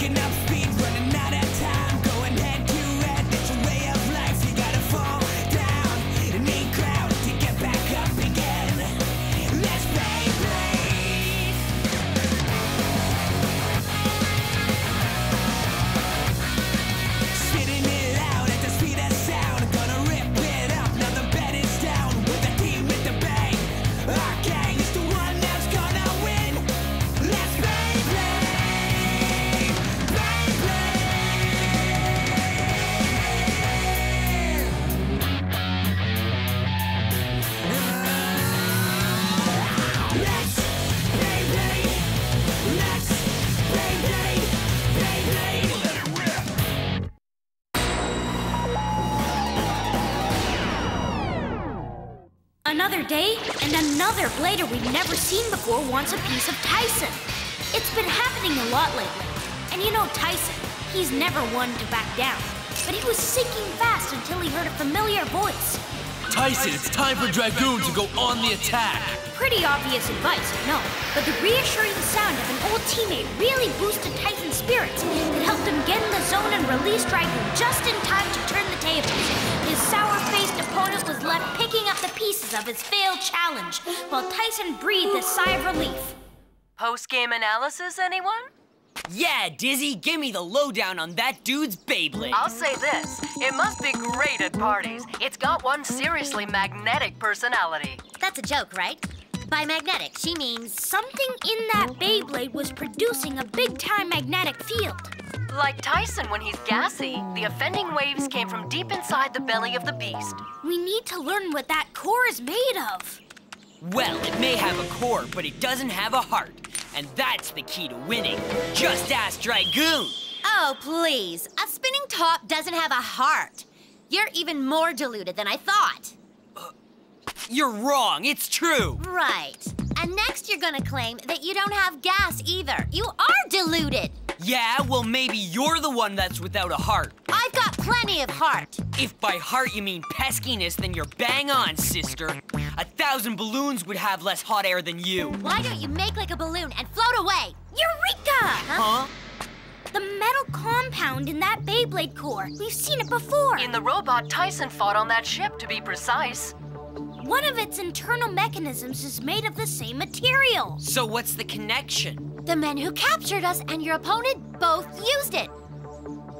Picking up speed, running out of time, going head to head. It's a way of life. You gotta fall down and need ground to get back up again. Let's Beyblade. Spitting it out at the speed of sound. Gonna rip it up. Now the bet is down with the team with the bang. Our gang is the one that's gonna win. Let's Beyblade. Let's Beyblade. Let's Beyblade. Beyblade. Let it rip. Another day, and another blader we've never seen before wants a piece of Tyson. It's been happening a lot lately. And you know Tyson, he's never one to back down. But he was sinking fast until he heard a familiar voice. Tyson, it's time for Dragoon to go on the attack. Pretty obvious advice, I know. But the reassuring sound of an old teammate really boosted Tyson's spirits. It helped him get in the zone and release Dragoon just in time to turn the tables. His sour-faced opponent was left picking up the pieces of his failed challenge, while Tyson breathed a sigh of relief. Post-game analysis, anyone? Yeah, Dizzy, give me the lowdown on that dude's Beyblade. I'll say this, it must be great at parties. It's got one seriously magnetic personality. That's a joke, right? By magnetic, she means Something in that Beyblade was producing a big-time magnetic field. Like Tyson when he's gassy, the offending waves came from deep inside the belly of the beast. We need to learn what that core is made of. Well, it may have a core, but it doesn't have a heart. And that's the key to winning. Just ask Dragoon. Oh, please. A spinning top doesn't have a heart. You're even more deluded than I thought. You're wrong, it's true. Right. And next you're gonna claim that you don't have gas either. You are deluded. Yeah, well, maybe you're the one that's without a heart. I've got plenty of heart. If by heart you mean peskiness, then you're bang on, sister. 1,000 balloons would have less hot air than you. Why don't you make like a balloon and float away? Eureka! Huh? The metal compound in that Beyblade core. We've seen it before. In the robot Tyson fought on that ship, to be precise. One of its internal mechanisms is made of the same material. So what's the connection? The men who captured us and your opponent both used it.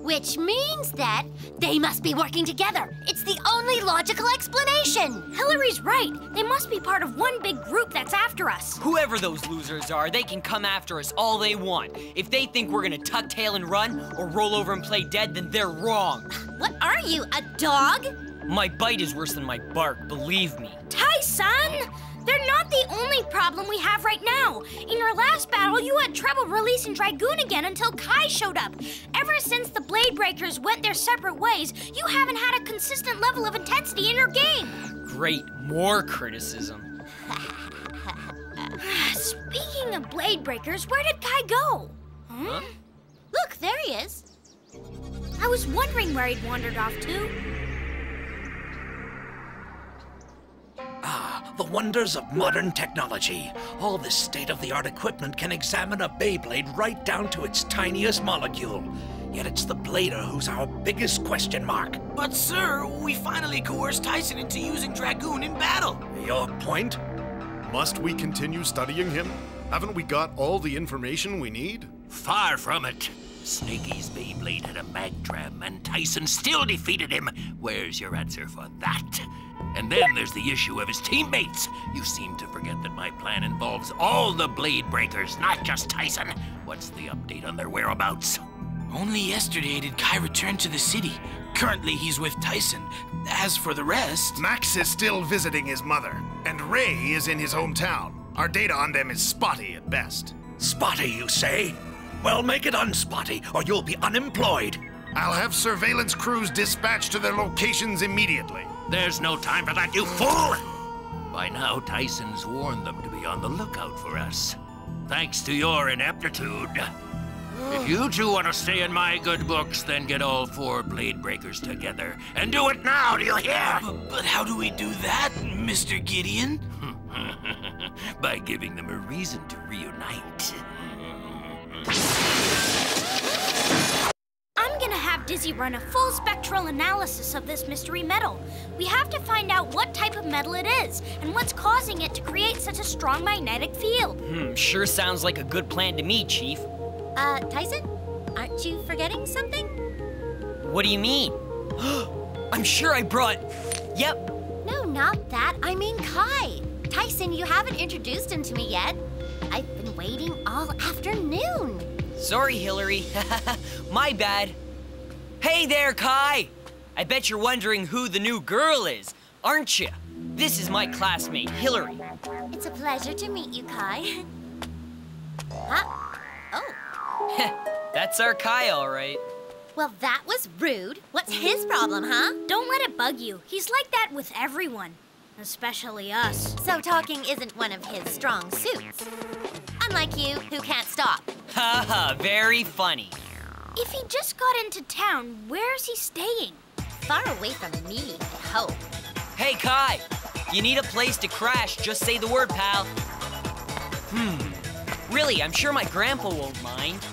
Which means that they must be working together. It's the only logical explanation. Hillary's right. They must be part of one big group that's after us. Whoever those losers are, they can come after us all they want. If they think we're gonna tuck tail and run or roll over and play dead, then they're wrong. What are you, a dog? My bite is worse than my bark, believe me. Tyson! They're not the only problem we have right now. In your last battle, you had trouble releasing Dragoon again until Kai showed up. Ever since the Blade Breakers went their separate ways, you haven't had a consistent level of intensity in your game. Great, more criticism. Speaking of Blade Breakers, where did Kai go? Huh? Look, there he is. I was wondering where he'd wandered off to. The wonders of modern technology. All this state-of-the-art equipment can examine a Beyblade right down to its tiniest molecule. Yet it's the blader who's our biggest question mark. But sir, we finally coerced Tyson into using Dragoon in battle. Your point? Must we continue studying him? Haven't we got all the information we need? Far from it. Snaky's Beyblade had a mag tram, and Tyson still defeated him. Where's your answer for that? And then there's the issue of his teammates. You seem to forget that my plan involves all the Blade Breakers, not just Tyson. What's the update on their whereabouts? Only yesterday did Kai return to the city. Currently, he's with Tyson. As for the rest... Max is still visiting his mother, and Ray is in his hometown. Our data on them is spotty at best. Spotty, you say? Well, make it unspotty, or you'll be unemployed. I'll have surveillance crews dispatched to their locations immediately. There's no time for that, you fool! By now, Tyson's warned them to be on the lookout for us. Thanks to your ineptitude. If you two want to stay in my good books, then get all 4 Blade Breakers together. And do it now, do you hear? But how do we do that, Mr. Gideon? By giving them a reason to reunite. Dizzy run a full spectral analysis of this mystery metal. We have to find out what type of metal it is and what's causing it to create such a strong magnetic field. Sure sounds like a good plan to me, Chief. Tyson? Aren't you forgetting something? What do you mean? I'm sure I brought... Yep. No, not that. I mean Kai. Tyson, you haven't introduced him to me yet. I've been waiting all afternoon. Sorry, Hillary. My bad. Hey there, Kai! I bet you're wondering who the new girl is, aren't you? This is my classmate, Hillary. It's a pleasure to meet you, Kai. Huh? Oh. That's our Kai, all right. Well, that was rude. What's his problem, huh? Don't let it bug you. He's like that with everyone, especially us. So talking isn't one of his strong suits. Unlike you, who can't stop. Haha, very funny. If he just got into town, where's he staying? Far away from me, I hope. Hey, Kai, you need a place to crash, just say the word, pal. Really, I'm sure my grandpa won't mind.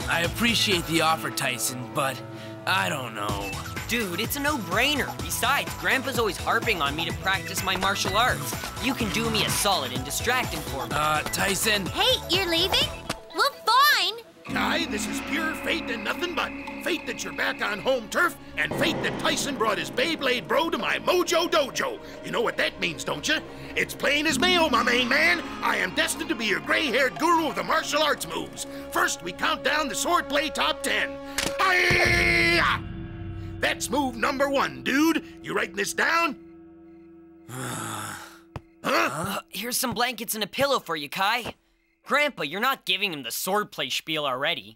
I appreciate the offer, Tyson, but I don't know. Dude, it's a no-brainer. Besides, Grandpa's always harping on me to practice my martial arts. You can do me a solid and distract him for me. Tyson. Hey, you're leaving? Well, fine. Kai, this is pure fate and nothing but. Fate that you're back on home turf, and fate that Tyson brought his Beyblade bro to my Mojo Dojo. You know what that means, don't you? It's plain as mail, my main man. I am destined to be your gray-haired guru of the martial arts moves. First, we count down the swordplay top 10. Hi-ya! That's move number 1, dude. You writing this down? Huh? Here's some blankets and a pillow for you, Kai. Grandpa, you're not giving him the swordplay spiel already.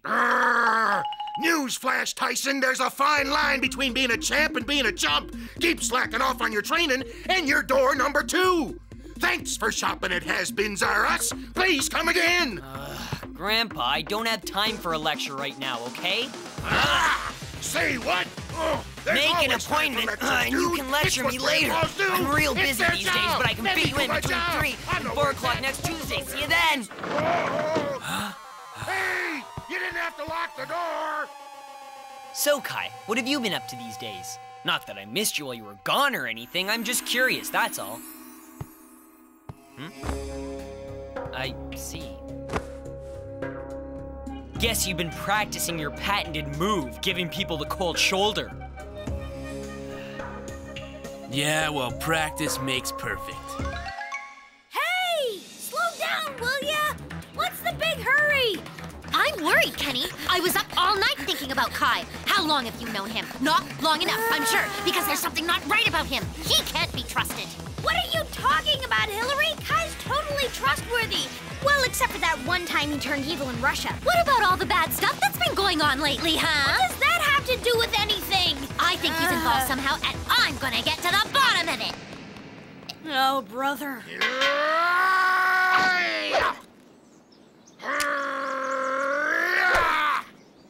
Newsflash, Tyson, there's a fine line between being a champ and being a chump. Keep slacking off on your training, and you're door number 2. Thanks for shopping at Has-Beens R Us. Please come again. Grandpa, I don't have time for a lecture right now, okay? Say what? Make an appointment, and you can lecture me later. I'm real busy these days, but I can fit you in between 3 and 4 o'clock next Tuesday. See you then. Hey, you didn't have to lock the door. So, Kai, what have you been up to these days? Not that I missed you while you were gone or anything. I'm just curious, that's all. I see. Guess you've been practicing your patented move, giving people the cold shoulder. Yeah, well, practice makes perfect. Hey! Slow down, will ya? What's the big hurry? I'm worried, Kenny. I was up all night thinking about Kai. How long have you known him? Not long enough, I'm sure, because there's something not right about him. He can't be trusted. What are you talking about, Hillary? Kai's totally trustworthy. Well, except for that one time he turned evil in Russia. What about all the bad stuff that's been going on lately, huh? What does that have to do with anything? I think he's involved somehow, and I'm gonna get to the bottom of it. Oh, brother.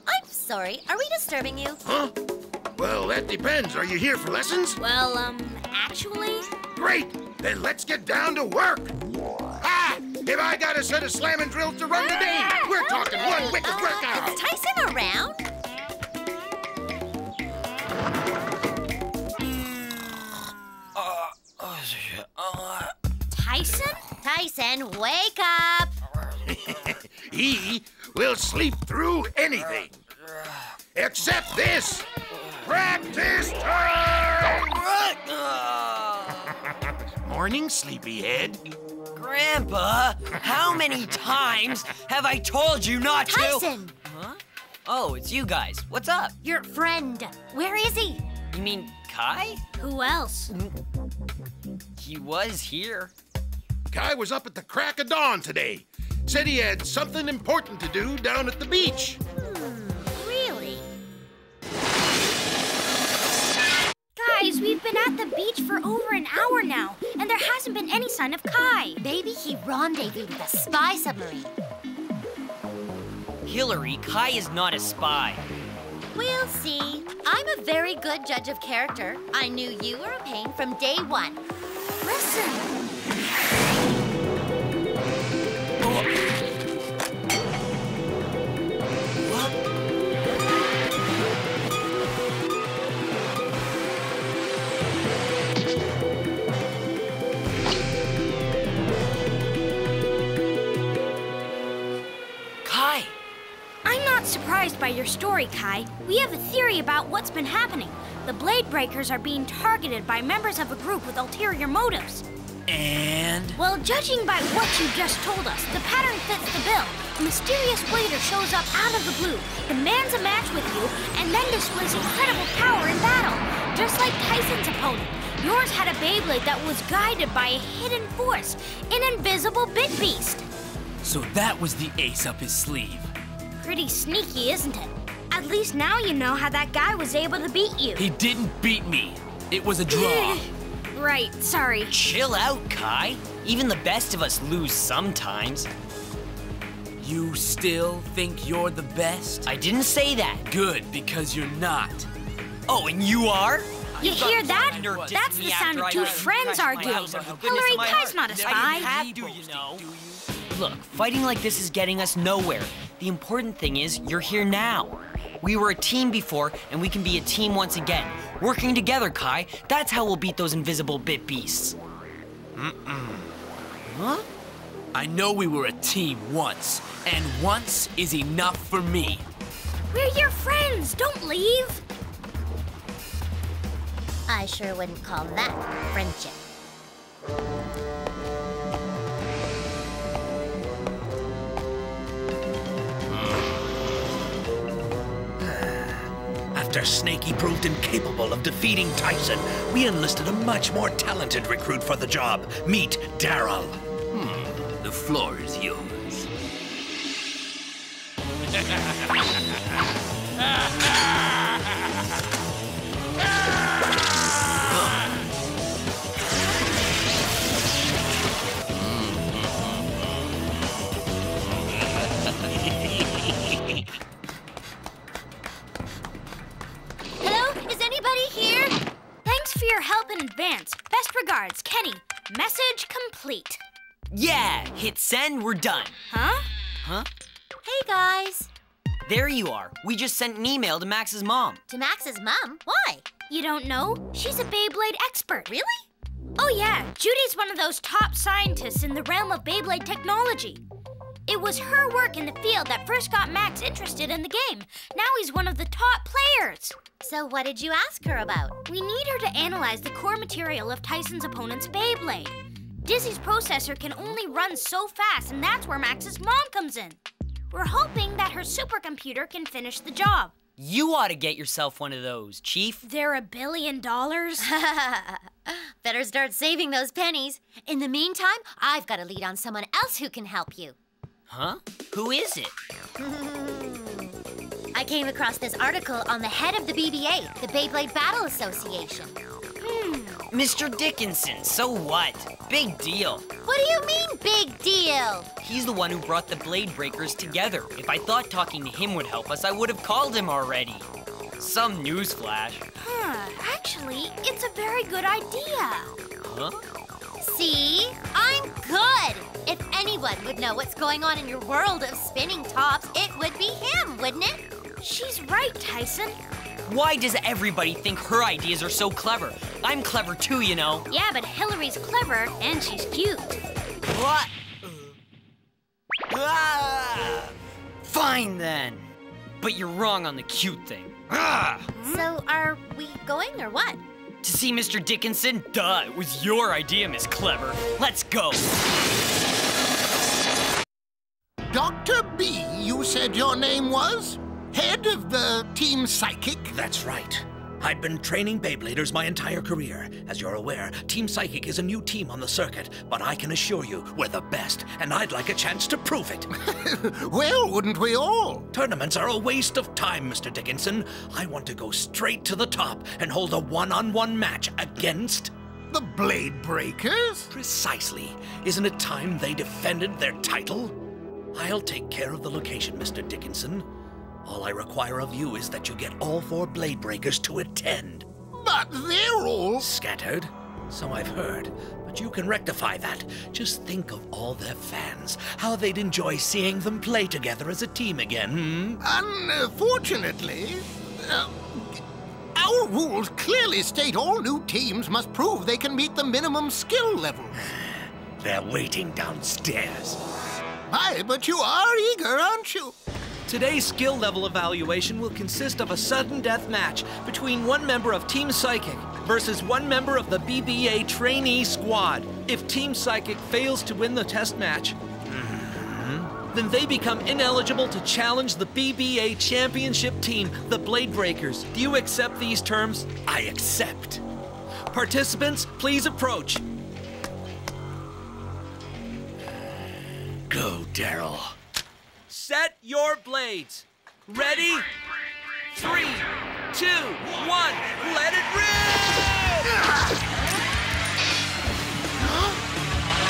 I'm sorry. Are we disturbing you? Huh? Well, that depends. Are you here for lessons? Well, actually... Great! Then let's get down to work! Ah! If I got a set of slamming drills to run today, we're talking one wicked workout! Is Tyson around? Tyson? Tyson, wake up! He will sleep through anything. Except this! Practice time! Morning, sleepyhead. Grandpa, how many times have I told you not to? Tyson! Huh? Oh, it's you guys. What's up? Your friend. Where is he? You mean Kai? Who else? He was here. Kai was up at the crack of dawn today. Said he had something important to do down at the beach. Really? Guys, we've been at the beach for over an hour now, and there hasn't been any sign of Kai. Maybe he rendezvoused with a spy submarine. Hillary, Kai is not a spy. We'll see. I'm a very good judge of character. I knew you were a pain from day one. Listen. surprised by your story, Kai. We have a theory about what's been happening. The Blade Breakers are being targeted by members of a group with ulterior motives. And? Well, judging by what you just told us, the pattern fits the bill. A mysterious blader shows up out of the blue, demands a match with you, and then displays incredible power in battle. Just like Tyson's opponent, yours had a Beyblade that was guided by a hidden force, an invisible Bit Beast. So that was the ace up his sleeve. Pretty sneaky, isn't it? At least now you know how that guy was able to beat you. He didn't beat me. It was a draw. Right, sorry. Chill out, Kai. Even the best of us lose sometimes. You still think you're the best? I didn't say that. Good, because you're not. Oh, and you are? You hear that? That's the sound of two friends arguing. Hillary, Kai's not a spy. Have to, you know. Look, fighting like this is getting us nowhere. The important thing is you're here now. We were a team before, and we can be a team once again. Working together, Kai. That's how we'll beat those invisible Bit Beasts. Huh? I know we were a team once, and once is enough for me. We're your friends. Don't leave. I sure wouldn't call that friendship. After Snakey proved incapable of defeating Tyson, we enlisted a much more talented recruit for the job. Meet Daryl. The floor is yours. Hello? Is anybody here? Thanks for your help in advance. Best regards, Kenny. Message complete. Yeah, hit send, we're done. Huh? Huh? Hey, guys. There you are. We just sent an email to Max's mom. To Max's mom? Why? You don't know? She's a Beyblade expert. Really? Oh yeah, Judy's one of those top scientists in the realm of Beyblade technology. It was her work in the field that first got Max interested in the game. Now he's one of the top players. So what did you ask her about? We need her to analyze the core material of Tyson's opponent's Beyblade. Dizzy's processor can only run so fast, and that's where Max's mom comes in. We're hoping that her supercomputer can finish the job. You ought to get yourself one of those, Chief. They're $1 billion? Better start saving those pennies. In the meantime, I've got a lead on someone else who can help you. Huh? Who is it? I came across this article on the head of the BBA, the Beyblade Battle Association. Mr. Dickinson, so what? Big deal. What do you mean, big deal? He's the one who brought the Blade Breakers together. If I thought talking to him would help us, I would have called him already. Some newsflash. Actually, it's a very good idea. Huh? See? I'm good. If anyone would know what's going on in your world of spinning tops, it would be him, wouldn't it? She's right, Tyson. Why does everybody think her ideas are so clever? I'm clever too, you know. Yeah, but Hillary's clever, and she's cute. What? Fine then. But you're wrong on the cute thing. So are we going or what? To see Mr. Dickinson? Duh, it was your idea, Miss Clever. Let's go. Dr. B, you said your name was? Head of the Team Psychic? That's right. I've been training Beybladers my entire career. As you're aware, Team Psychic is a new team on the circuit, but I can assure you we're the best, and I'd like a chance to prove it. Well, wouldn't we all? Tournaments are a waste of time, Mr. Dickinson. I want to go straight to the top and hold a one-on-one match against... The Blade Breakers? Precisely. Isn't it time they defended their title? I'll take care of the location, Mr. Dickinson. All I require of you is that you get all 4 Blade Breakers to attend. But they're all... Scattered? So I've heard. But you can rectify that. Just think of all their fans. How they'd enjoy seeing them play together as a team again, Unfortunately, our rules clearly state all new teams must prove they can meet the minimum skill level. They're waiting downstairs. Aye, but you are eager, aren't you? Today's skill level evaluation will consist of a sudden death match between one member of Team Psychic versus one member of the BBA trainee squad. If Team Psychic fails to win the test match, then they become ineligible to challenge the BBA championship team, the Blade Breakers. Do you accept these terms? I accept. Participants, please approach. Go, Daryl. Set your blades. Ready? 3, 2, 1, let it rip!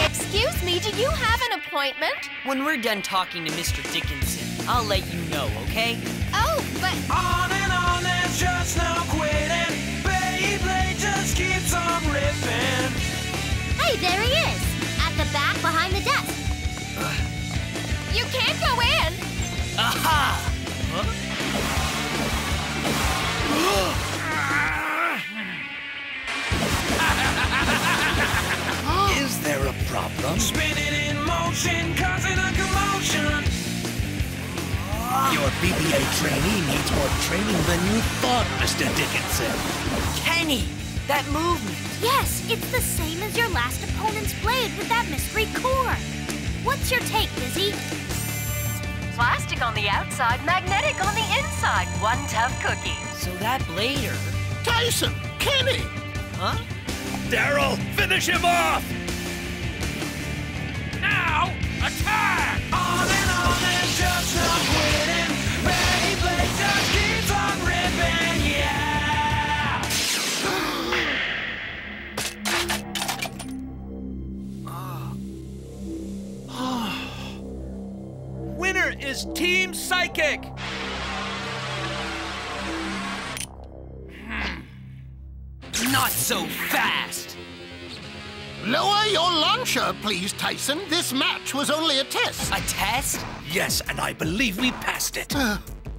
Excuse me, do you have an appointment? When we're done talking to Mr. Dickinson, I'll let you know, okay? Oh, but... On and on, there's just no quitting. Beyblade just keeps on ripping. Hey, there he is! At the back behind the desk. You can't go in! Aha! Is there a problem? Spinning in motion, causing a commotion. Your BBA trainee needs more training than you thought, Mr. Dickinson. Kenny! That movement! Yes, it's the same as your last opponent's blade with that mystery core. What's your take, Busy? Plastic on the outside, magnetic on the inside. One tough cookie. So that blader... Tyson! Kenny! Huh? Daryl, finish him off! Now, attack! On and on, there's just no quitting. Beyblade just keeps on ripping, yeah! Winner is Team Psychic! Not so fast! Lower your launcher, please, Tyson. This match was only a test. A test? Yes, and I believe we passed it.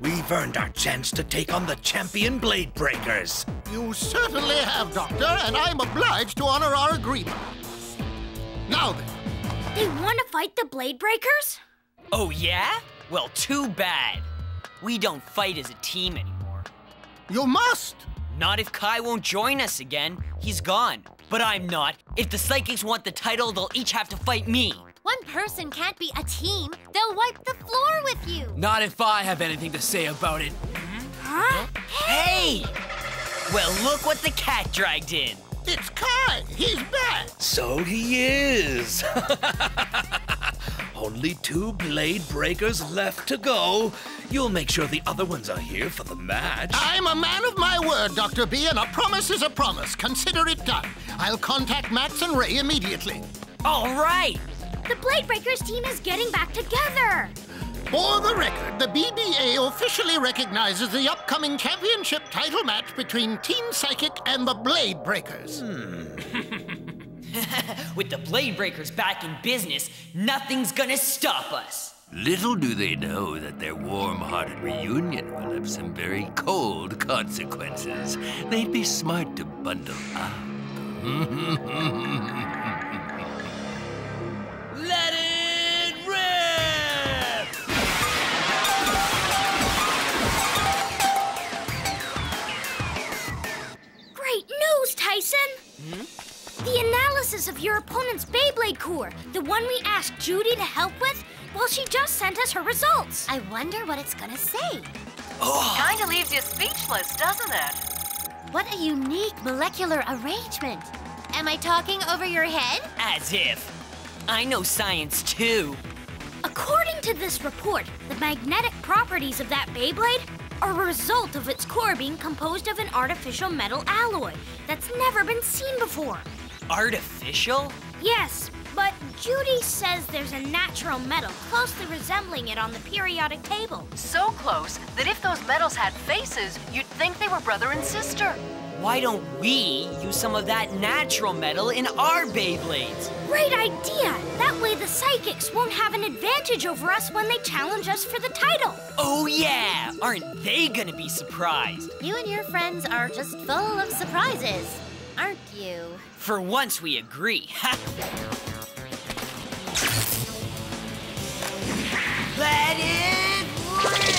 We've earned our chance to take on the champion Blade Breakers. You certainly have, Doctor, and I'm obliged to honor our agreement. Now then. They want to fight the Blade Breakers? Oh, yeah? Well, too bad. We don't fight as a team anymore. You must! Not if Kai won't join us again. He's gone. But I'm not. If the Psychics want the title, they'll each have to fight me. One person can't be a team. They'll wipe the floor with you. Not if I have anything to say about it. Huh? Hey! Well, look what the cat dragged in. It's Kai. He's back. So he is. Only 2 Blade Breakers left to go. You'll make sure the other ones are here for the match. I'm a man of my word, Dr. B, and a promise is a promise. Consider it done. I'll contact Max and Ray immediately. All right. The Blade Breakers team is getting back together. For the record, the BBA officially recognizes the upcoming championship title match between Team Psychic and the Blade Breakers. With the Blade Breakers back in business, nothing's gonna stop us. Little do they know that their warm-hearted reunion will have some very cold consequences. They'd be smart to bundle up. Let it rip! Great news, Tyson! The analysis of your opponent's Beyblade core, the one we asked Judy to help with, well, she just sent us her results. I wonder what it's gonna say. Kinda leaves you speechless, doesn't it? What a unique molecular arrangement. Am I talking over your head? As if. I know science too. According to this report, the magnetic properties of that Beyblade are a result of its core being composed of an artificial metal alloy that's never been seen before. Artificial? Yes, but Judy says there's a natural metal closely resembling it on the periodic table. So close that if those metals had faces, you'd think they were brother and sister. Why don't we use some of that natural metal in our Beyblades? Great idea! That way the Psychics won't have an advantage over us when they challenge us for the title. Oh yeah! Aren't they gonna be surprised? You and your friends are just full of surprises, aren't you? For once we agree. Let it rip!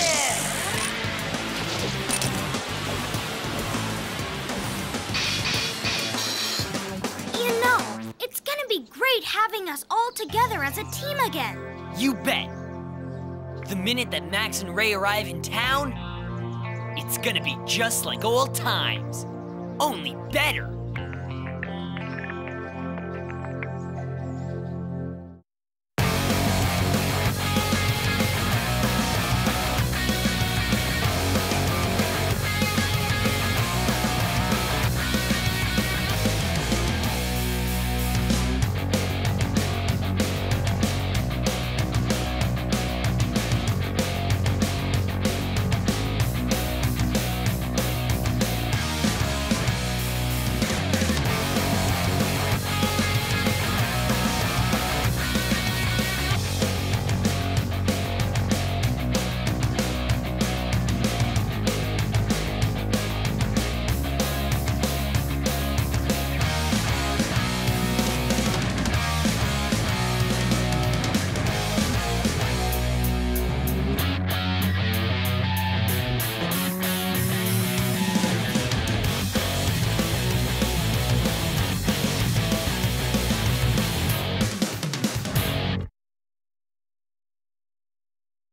be great having us all together as a team again. You bet. The minute that Max and Ray arrive in town, it's gonna be just like old times. Only better.